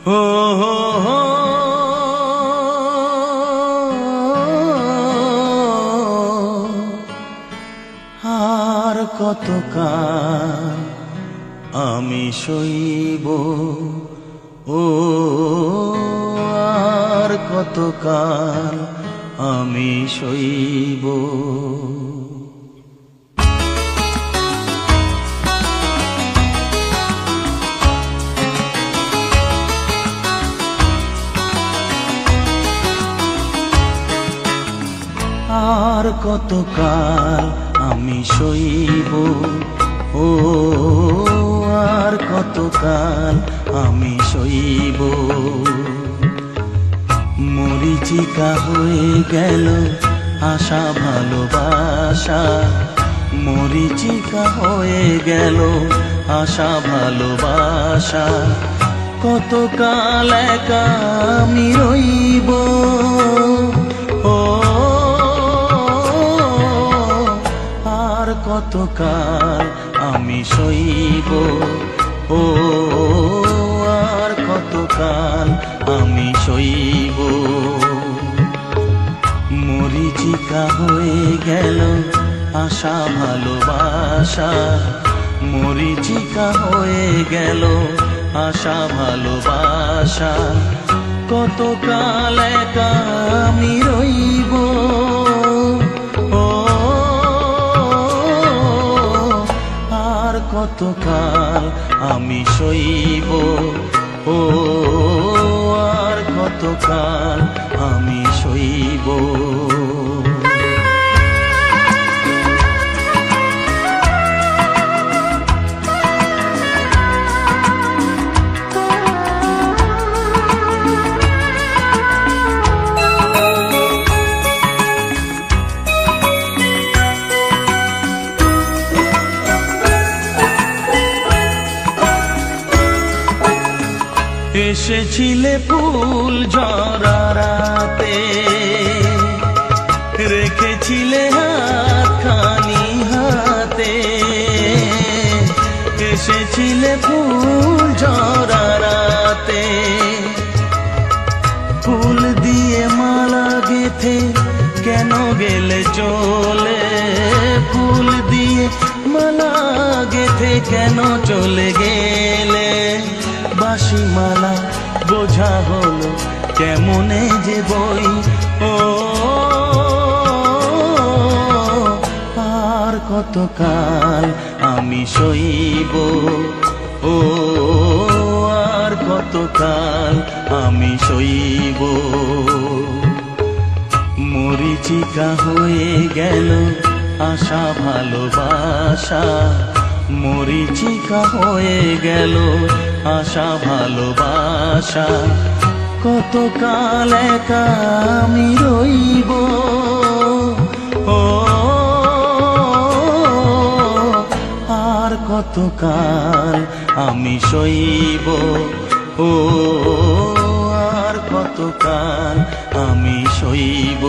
হো হো হো আর কতকাল আমি সইব, ও আর কতকাল আমি সইব। আর কতকাল আমি সইব, ও আর কতকাল আমি সইব। মরীচিকা হয়ে গেল আশা ভালোবাসা, মরীচিকা হয়ে গেল আশা ভালোবাসা। কতকাল একা আমি রইব, ও আর কতকাল আমি সইব, ও আর কতকাল আমি সইব। মরীচিকা হয়ে গেল আশা ভালোবাসা, মরীচিকা হয়ে গেল আশা ভালোবাসা। কতকাল একা আমি রইব, ও আর কতকাল আমি সইব, ও আর কতকাল আমি সইব। এসেছিলে ফুল ঝরাতে, রেখেছিলে হাতখানি হাতে। এসেছিলে ফুল ঝরাতে, ফুল দিয়ে মালা গেথে কেন গেলে চলে। ফুল দিয়ে মালা গেথে কেন চলে গেলে। বাঁশি মালা বোঝা হলো কেমনে যে বই, ও আর কতকাল আমি সইব, ও আর কতকাল আমি সইব। মরীচিকা হয়ে গেল আশা ভালোবাসা, মরীচিকা হয়ে গেল আশা ভালোবাসা। কতকাল একা আমি রইব, ও আর কতকাল আমি সইব, ও আর কতকাল আমি সইব।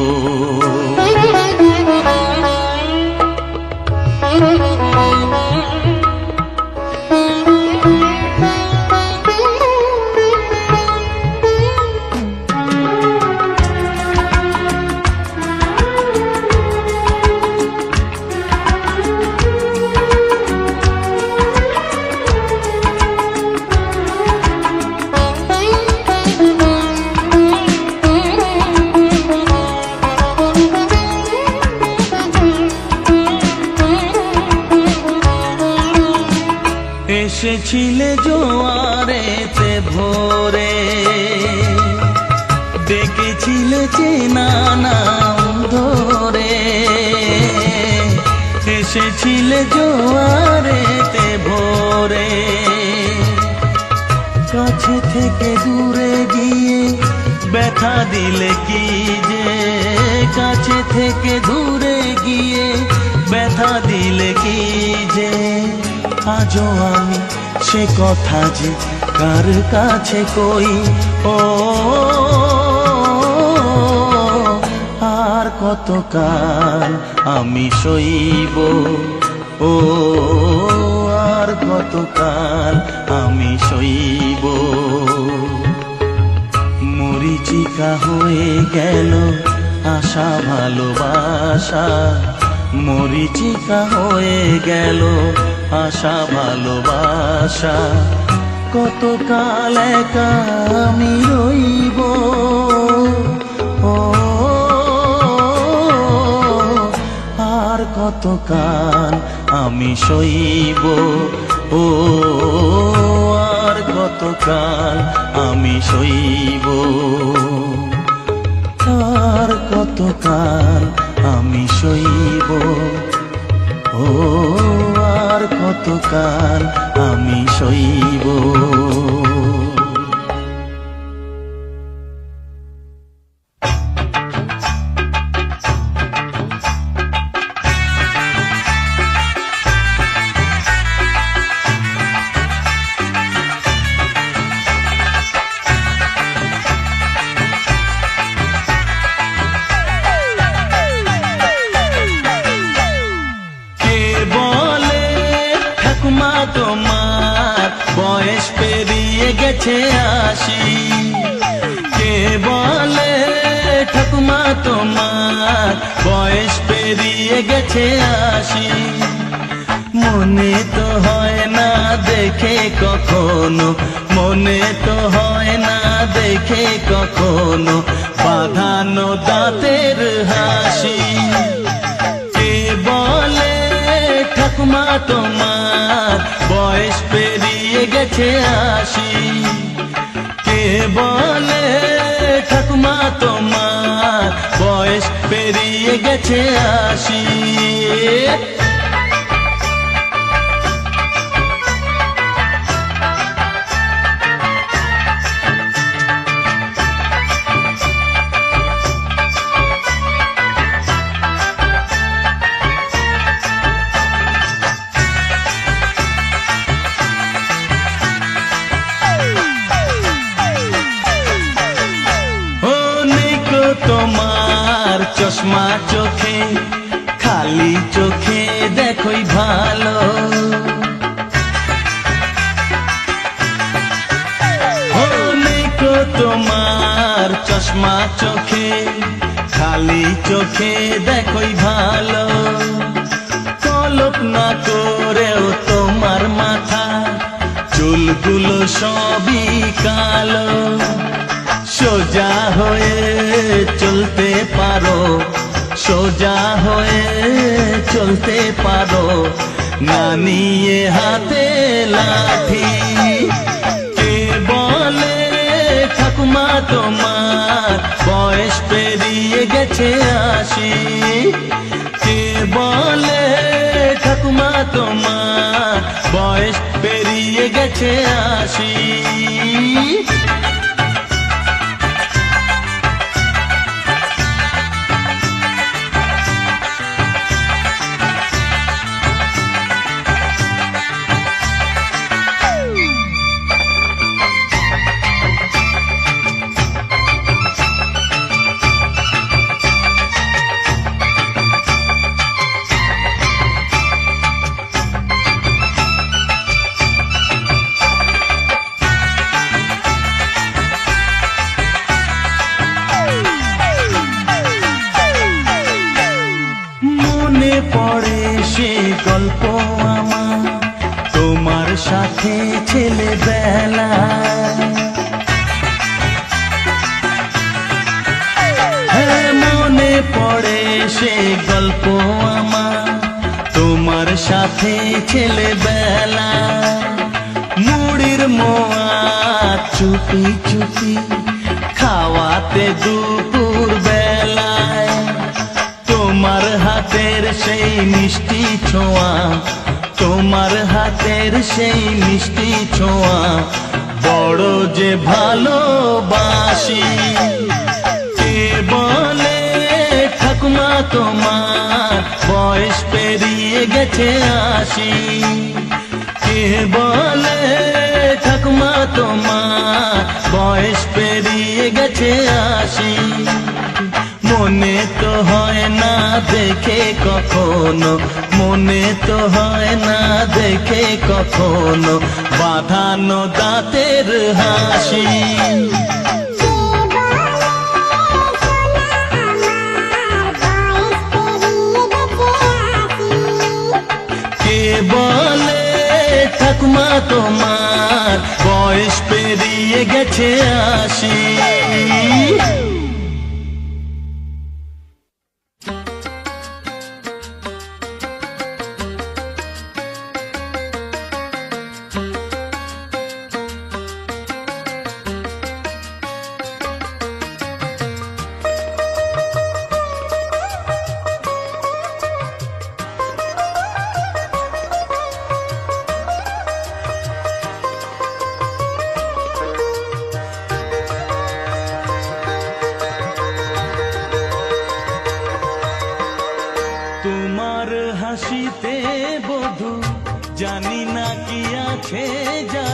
এসেছিলে জোয়ারেতে ভোরে, ডেকেছিলে চেনা নাম ধরে। এসেছিলে জোয়ারেতে ভোরে, কাছে থেকে দূরে গিয়ে ব্যথা দিলে কি যে। কাছে থেকে দূরে গিয়ে ব্যথা দিলে কি যে। আজও আমি সে কথা যে কার কাছে কই, ও আর কতকাল আমি সইব, ও আর কতকাল আমি সইব। মরিচিকা হয়ে গেল আশা ভালোবাসা, মরিচিকা হয়ে গেল আশা ভালোবাসা। কতকাল একা আমি রইব, ও আর কতকাল আমি সইব, ও আর কতকাল আমি সইব, আর কতকাল আমি সইব, ও আর কতকাল আমি সইব। তোমার বয়স পেরিয়ে গেছে আশি, কে বলে ঠাকুমা তোমার বয়স পেরিয়ে গেছে আশি। মনে তো হয় না দেখে কখনো, মনে তো হয় না দেখে কখনো বাঁধানো দাঁতের হাসি। কে বলে ঠাকুমা তোমার বয়স পেরিয়ে গেছে আশি, কে বলে ঠাকুমা তোমার বয়স পেরিয়ে গেছে আশি। তোমার চশমা চোখে, খালি চোখে দেখোই ভালো, তোমার চশমা চোখে, খালি চোখে দেখোই ভালো। কল্পনা করেও তোমার মাথা চুলগুলো সবই কালো, সোজা হয়ে চলতে পারো, সোজা হয়ে চলতে পারো, না নিয়ে হাতে লাঠি। কে বলে ঠাকুমা তোমার বয়স পেরিয়ে গেছে আশি, কে বলে ঠাকুমা তোমার বয়স পেরিয়ে গেছে আশি। পড়ে সে গল্প আমার তোমার সাথে ছেলেবেলা, মনে পড়ে সে গল্প আমার তোমার সাথে ছেলেবেলা। মুড়ির মোয়া চুপি চুপি খাওয়াতে দুপুর বেলায়, তোমার হাতের সেই মিষ্টি ছোঁয়া, তোমার হাতের সেই মিষ্টি ছোঁয়া বড় যে ভালোবাসি। কে বলে ঠাকুমা তোমার বয়স পেরিয়ে গেছে আশি, কে বলে ঠাকুমা তোমার বয়স পেরিয়ে গেছে আশি। মনে তো হয় না দেখে কখনো, মনে তো হয় না দেখে কখনো বাঁধানো দাঁতের হাসি।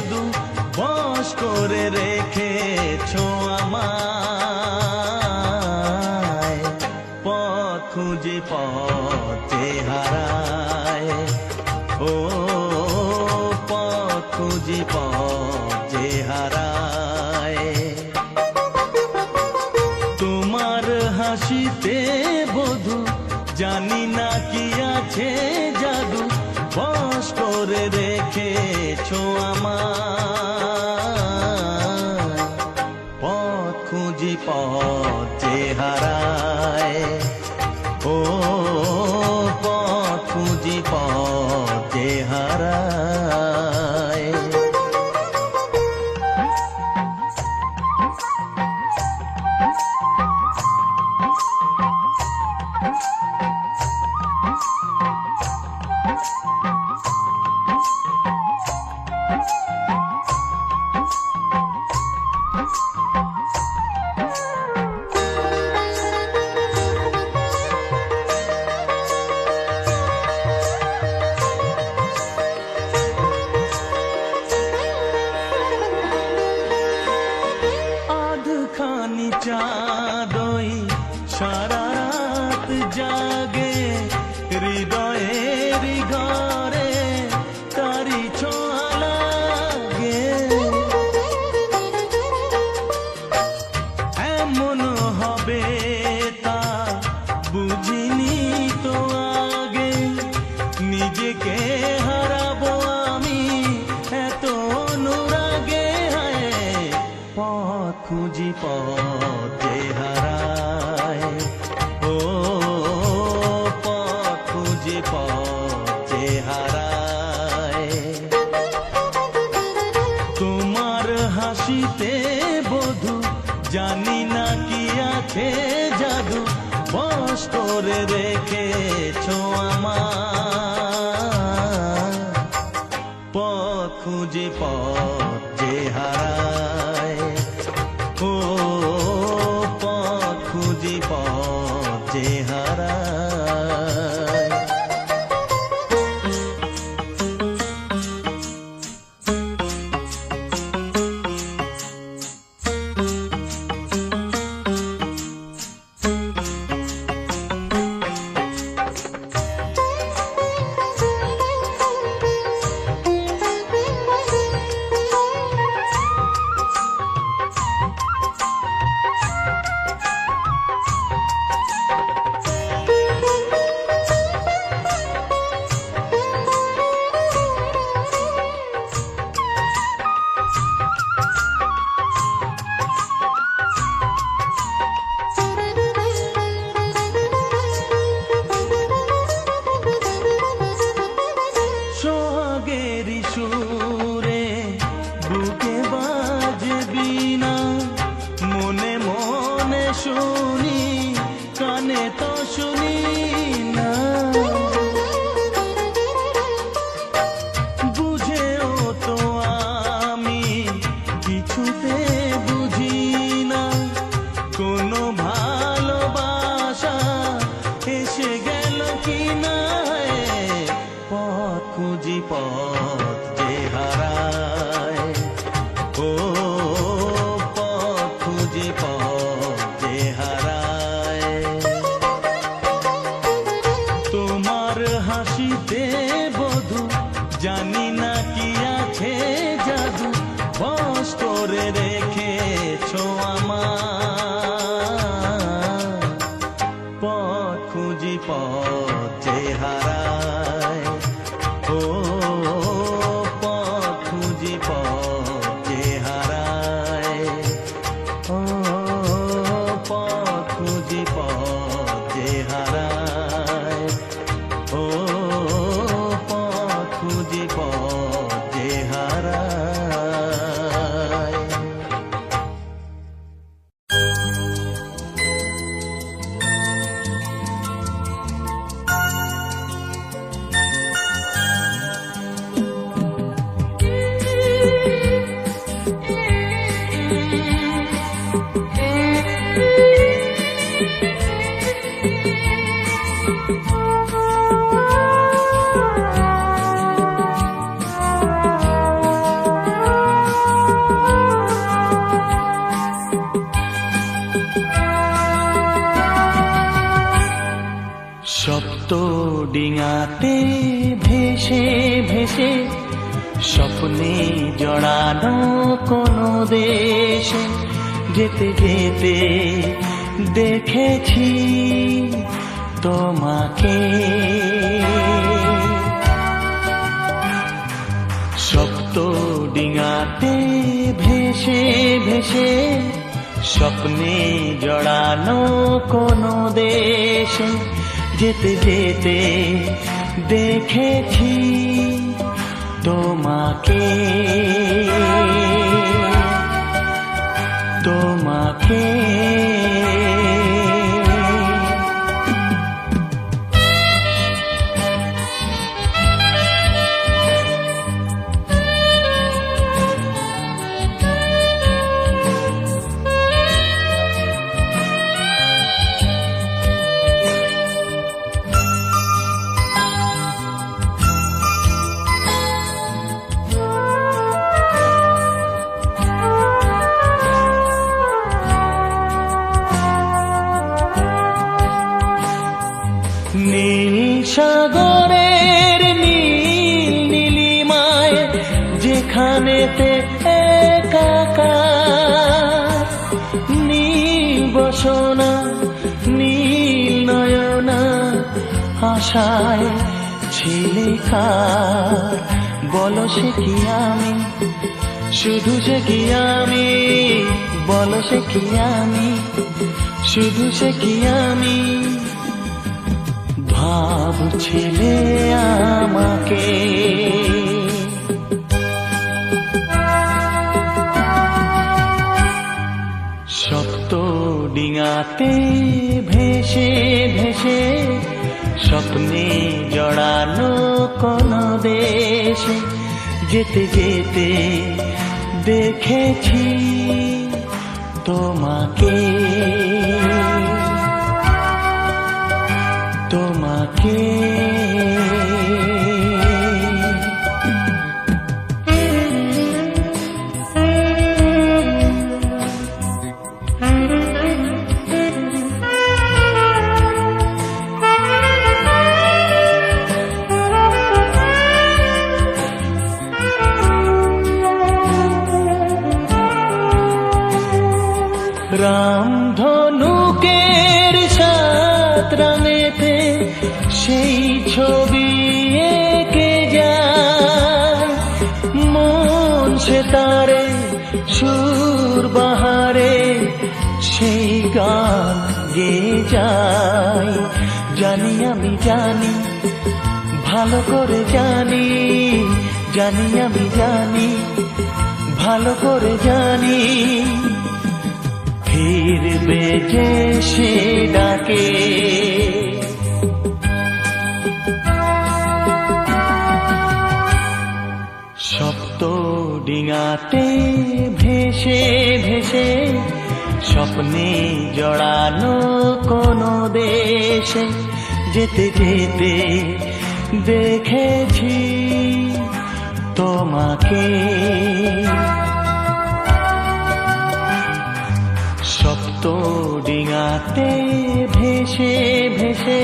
জাদু বশ করে রেখেছো আমায়, পথ খুঁজে পথে হারায়, ও পথ খুঁজে পথে হারায়। তোমার হাসিতে বধু জানি না কি আছে জাদু বশ করে রেখেছো আমায়, পথ খুঁজি পথে হারায়, ও পথ খুঁজি পথে হারায়। আধখানি চাঁদই সারা রাত জাগে, হৃদয়ের ঘরে তারি ছোঁয়া লাগে। এমন হবে তা বুঝিনি তো আগে, নিজেকে হারাবো আমি এত অনুরাগে। পথ খুঁজি পথে হারায়, ও পথ খুঁজি পথে হারায়। তোমার হাসিতে বধু জানি না কি আছে জাদু বশ করে রেখেছো আমায়, পথ খুঁজি পথে হারায়, ও পথ খুঁজি পথে হারায়। জড়ানো কোনো দেশে যেতে যেতে দেখেছি তোমাকে। সপ্ত ডিঙাতে ভেসে ভেসে স্বপ্নে জড়ানো কোনো দেশে যেতে যেতে দেখেছি তোমাকে, তোমাকে। নীল সাগরের নীল নীলিমায় যেখানেতে একাকার, নীল বসনা নীল নয়না আশায় ছিলিকার। বলো সে কি আমি, শুধু সে কি আমি, বলো সে কি আমি, শুধু সে কি আমি। ভাবছিলে আমাকে, সপ্ত ডিঙাতে ভেসে ভেসে স্বপ্নে জড়ানো কোনো দেশে যেতে যেতে দেখেছি তোমাকে, তোমাকে। রামধনুকের সাত রাঙেতে সেই ছবি এঁকে যায়, মন সে তারে সুর বাহারে সেই গান গেয়ে যায়। জানি আমি জানি, ভালো করে জানি, জানি আমি জানি, ভালো করে জানি, ফিরবে যে সে ডাকে। সপ্ত ডিঙাতে ভেসে ভেসে স্বপ্নে জড়ানো কোনো দেশে যেতে যেতে দেখেছি তোমাকে, সপ্ত ডিঙাতে ভেসে ভেসে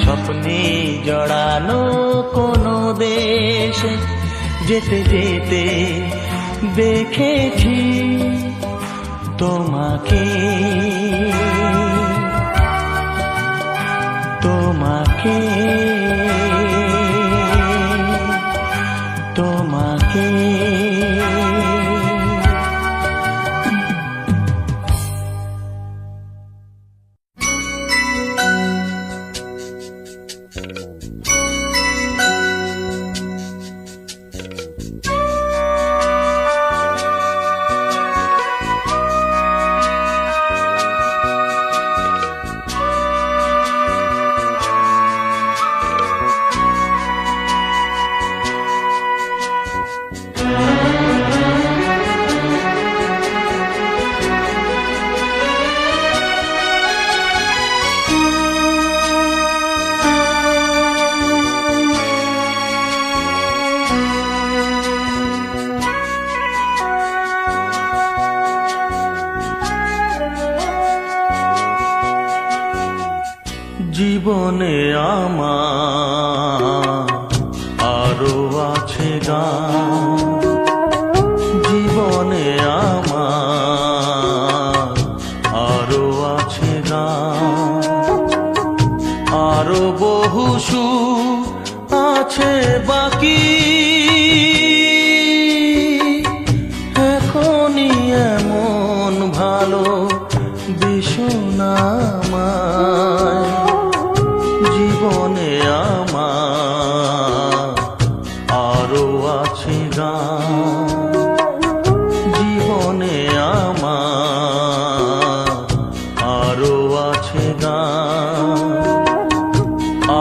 স্বপ্নে জড়ানো কোনো দেশে যেতে যেতে দেখেছি তোমাকে, তোমাকে, তোমাকে। জীবনে আমার আরো আছে গান, না আমায়, জীবনে আমার আরো আছে গান, জীবনে আমার আরো আছে গান,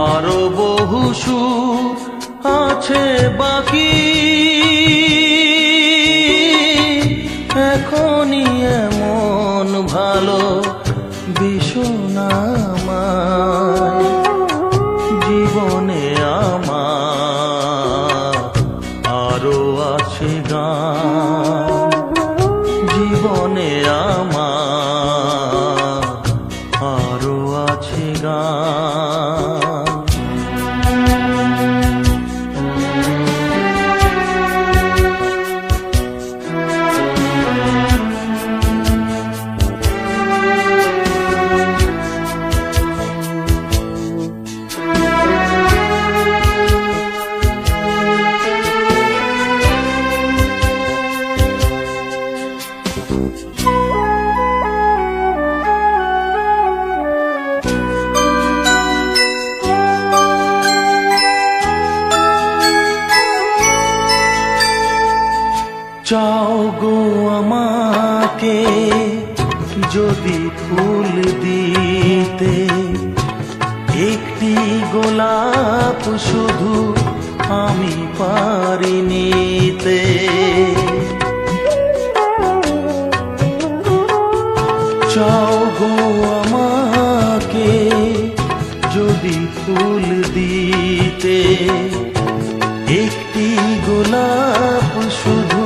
আরো বহু সুর আছে বাকি, এখনই এমন ভালো ভীষণ আমায়, জীবনে আমার আরো আছে গান, জীবনে আমার আরো আছে গান। চাও গো আমাকে যদি ফুল দিতে, একটি গোলাপ শুধু আমি পারি নিতে, চাও গো আমাকে যদি ফুল দিতে, একটি গোলাপ শুধু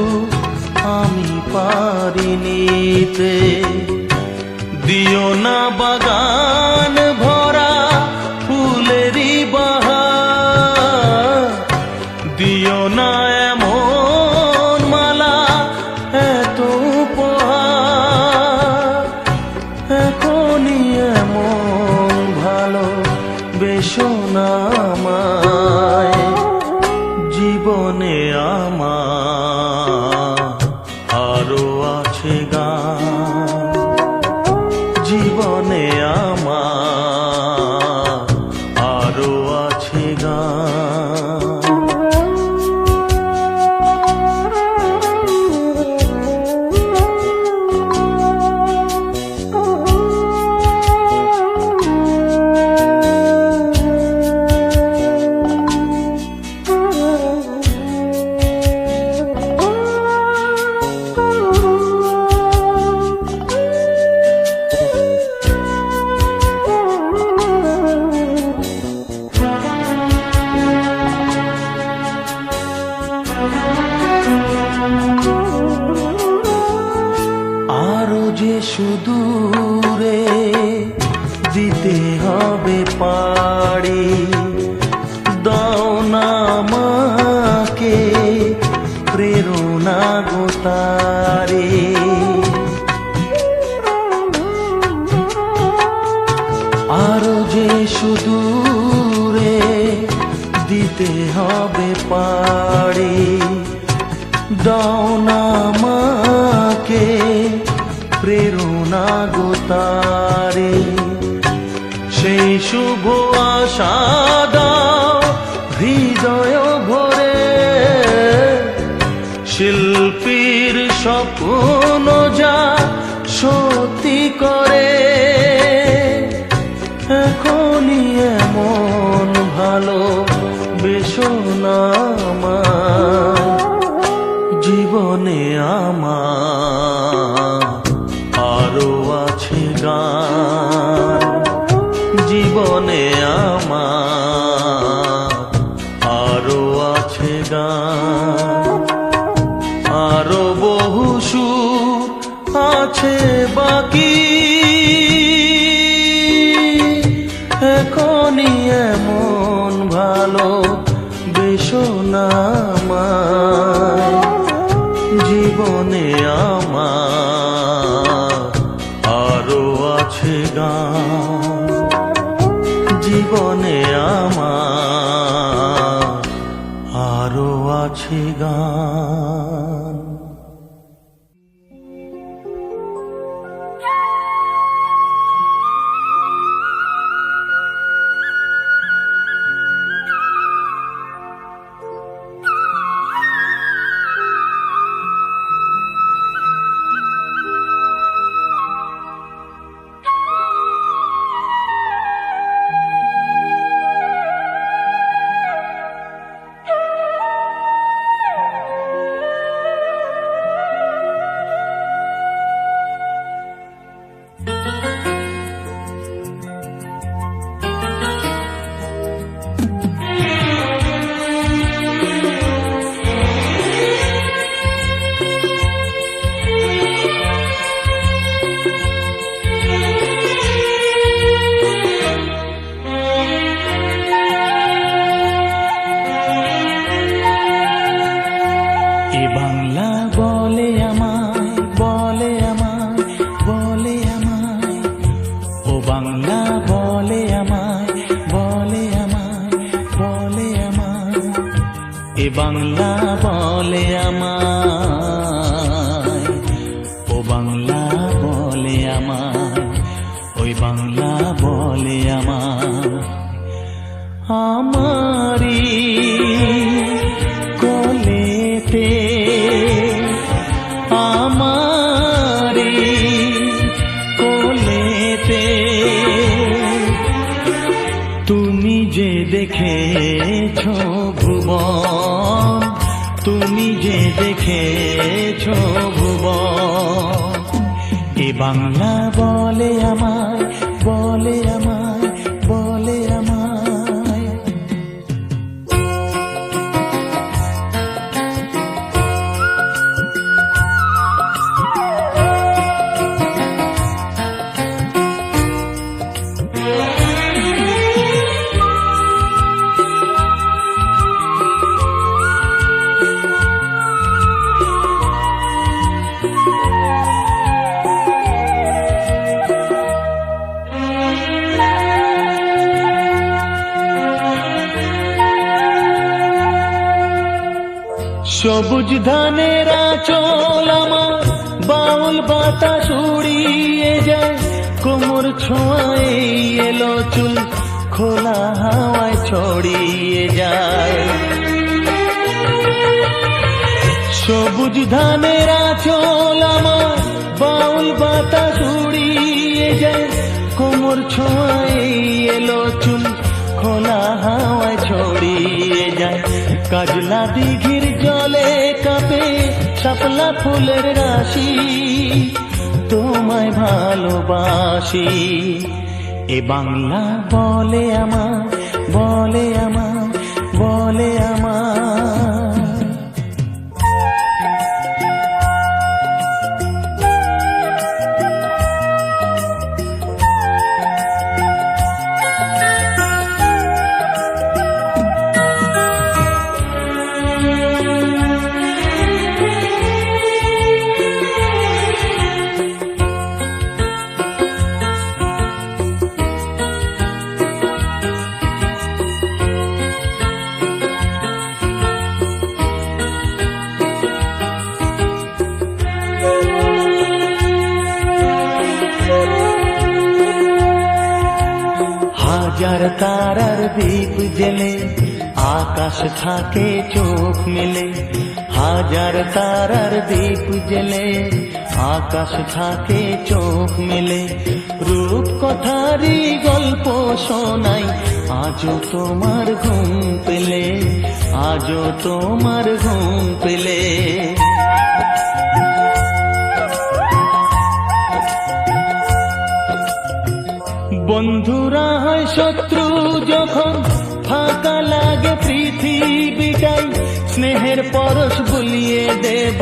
আমি পারি নিতে, দিও না বাগান ভরা ফুলেরই বাহার, দিও না এমন মালা এত উপহার, এখনই এমন ভালো বেশো না আমায়, জীবনে আমার আরো আছে গান, জীবনে আমার আরো আছে গান। আরো যে সুদূরে দিতে হবে পাড়ি, দাও না আমাকে প্রেরণা গো তারে, আরো যে সুদূরে দিতে হবে পাড়ি, দাও না আমাকে প্রেরণা গো তারে, সেই শুভ আশা দাও হৃদয় ভরে, শিল্পীর স্বপ্ন যা সত্যি করে, এখনই এমন ভালো বেশো না আমায়, জীবনে আমার আরো আছে গান, জীবনে আমার আরো আছে গান, আরো বহু সুর আছে বাকি, এখনই এমন ভালো বেশো না আমায়, জীবনে আমার আরো আছে গান, জীবনে আমার আরো আছে গান। বাংলা বলে আমায়, ও বাংলা বলে আমায়, ওই বাংলা বলে আমায়, আমারি কোলেতে, আমারি কোলেতে তুমি যে দেখেছো ভুবন, তুমি যে দেখেছো ভুবন, এ বাংলা বলে আমায়, বলে আমায়, বলে আমায়। সবুজ ধানের আঁচল আমার, বাউল বাতাস উড়িয়ে যায়, কোমর ছোঁয়ায় এলো চুল, খোলা হাওয়ায় ছড়িয়ে যায়। সবুজ ধানের আঁচল আমার, বাউল বাতাস উড়িয়ে যায়, কোমর ছোঁয়ায় এলো চুল, খোলা হাওয়ায় ছড়িয়ে যায়। কাজলা দিঘির জলে কাঁপে শাপলা ফুলের রাশি, তোমায় ভালোবাসি, এ বাংলা বলে আমার, বলে আমার, বলে আমার। হাজার তারার দীপ জেলে আকাশ থাকে চোখ মেলে, হাজার তারার দীপ জেলে আকাশ থাকে চোখ মেলে, রূপ কথারই গল্প শোনাই, আজও তোমার ঘুম পেলে, আজও তোমার ঘুম পেলে। বন্ধুরা হয় শত্রু যখন, ফাঁকা লাগে পৃথিবীটাই, স্নেহের পরশ বুলিয়ে দেব,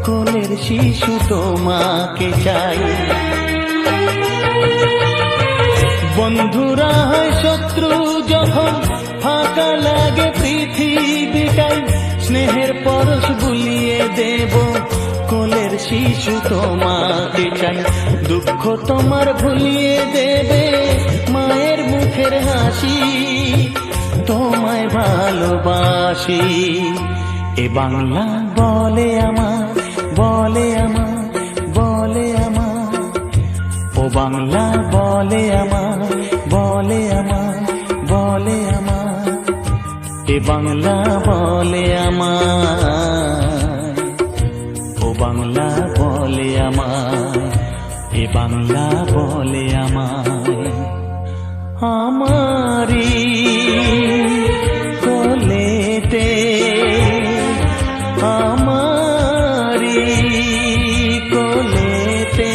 কোলের শিশু তোমাকে চাই। বন্ধুরা হয় শত্রু যখন, ফাঁকা লাগে পৃথিবীটাই, স্নেহের পরশ বুলিয়ে দেব, কোলের শিশু তোমাকে চাই। দুঃখ তোমার ভুলিয়ে দেবে মায়ের মুখের হাসি, তোমায় ভালোবাসি, এ বাংলা বলে আমার, বলে আমার, বলে আমার, ও বাংলা বলে আমার, বলে আমার, বলে আমার, এ বাংলা বলে আমার, ও বাংলা বলে আমায়, এ বাংলা বলে আমায়, আমারি কোলেতে, আমারি কোলেতে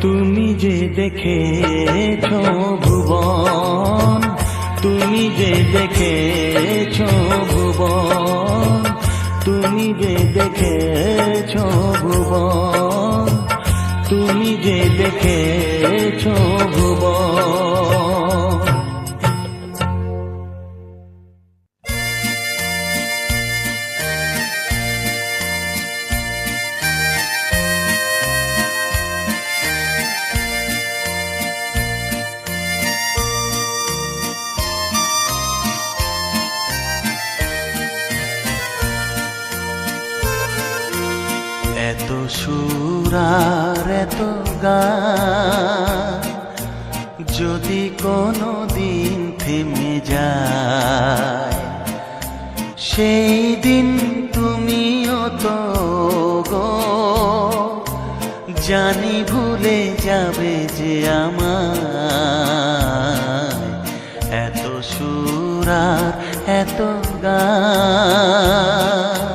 তুমি যে দেখেছো ভুবন, তুমি যে দেখেছো ভুবন, তুমি যে দেখেছো ভুবন, তুমি যে দেখেছো ভুবন। এত সুর আর এত গান যদি কোনো দিন থেমে যায়, সেই দিন তুমিও তো গো জানি ভুলে যাবে যে আমায়। এত সুর আর এত গান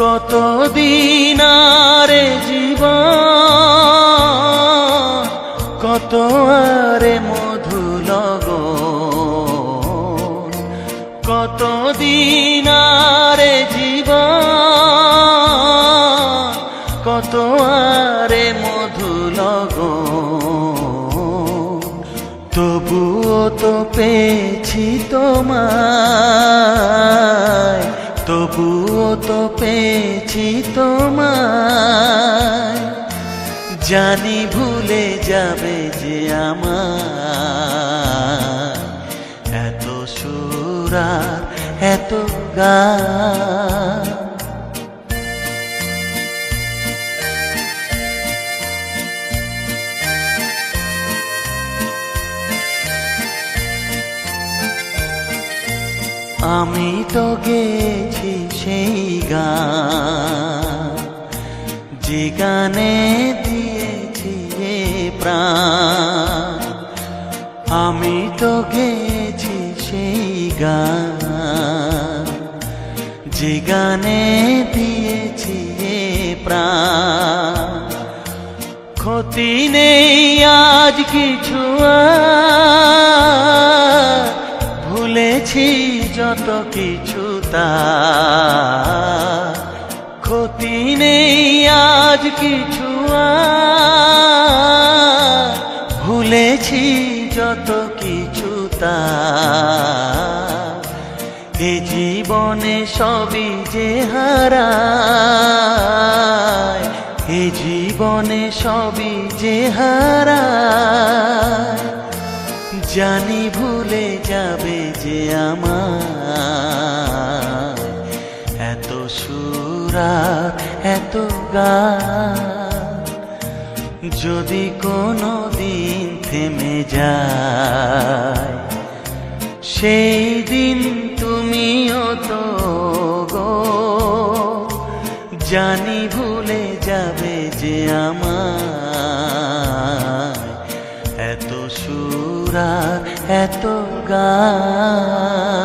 কতদিন আরে জীবন, কত আরে মধু লগন, কতদিন আরে জীবন, কত আরে মধু লগন, তবুও তো পেয়েছি তোমায়, তবুও তো পেয়েছি তোমায়, জানি ভুলে যাবে যে আমায়। এত সুর আর এত গান আমি তো গেছি সেই গান, যে গানে দিয়েছি এ প্রাণ। আমি তো গেছি সেই গান, যে গানে দিয়েছি এ প্রাণ। ক্ষতি নেই আজ কিছু আর, ভুলেছি যত কিছু তার। ক্ষতি নেই আজ কিছু আর, ভুলেছি যত কিছু তার। এ জীবনে সবই যে হারায়, এ জীবনে সবই যে হারায়, জানি ভুলে যাবে যে আমায়। এত সুর আর এত গান যদি কোনো দিন থেমে যায়, সেই দিন তুমিও তো গো জানি ভুলে যাবে যে আমায়। এত সুর আর এত গান।